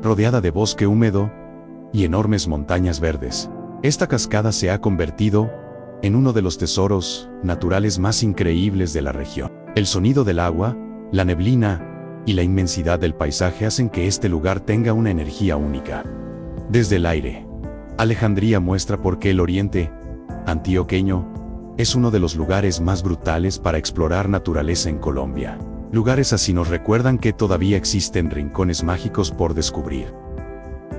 rodeada de bosque húmedo y enormes montañas verdes. Esta cascada se ha convertido en uno de los tesoros naturales más increíbles de la región. El sonido del agua, la neblina y la inmensidad del paisaje hacen que este lugar tenga una energía única. Desde el aire, Alejandría muestra por qué el oriente antioqueño es uno de los lugares más brutales para explorar naturaleza en Colombia. Lugares así nos recuerdan que todavía existen rincones mágicos por descubrir.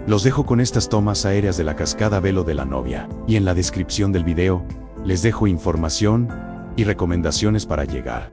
Los dejo con estas tomas aéreas de la Cascada Velo de la Novia, y en la descripción del video les dejo información y recomendaciones para llegar.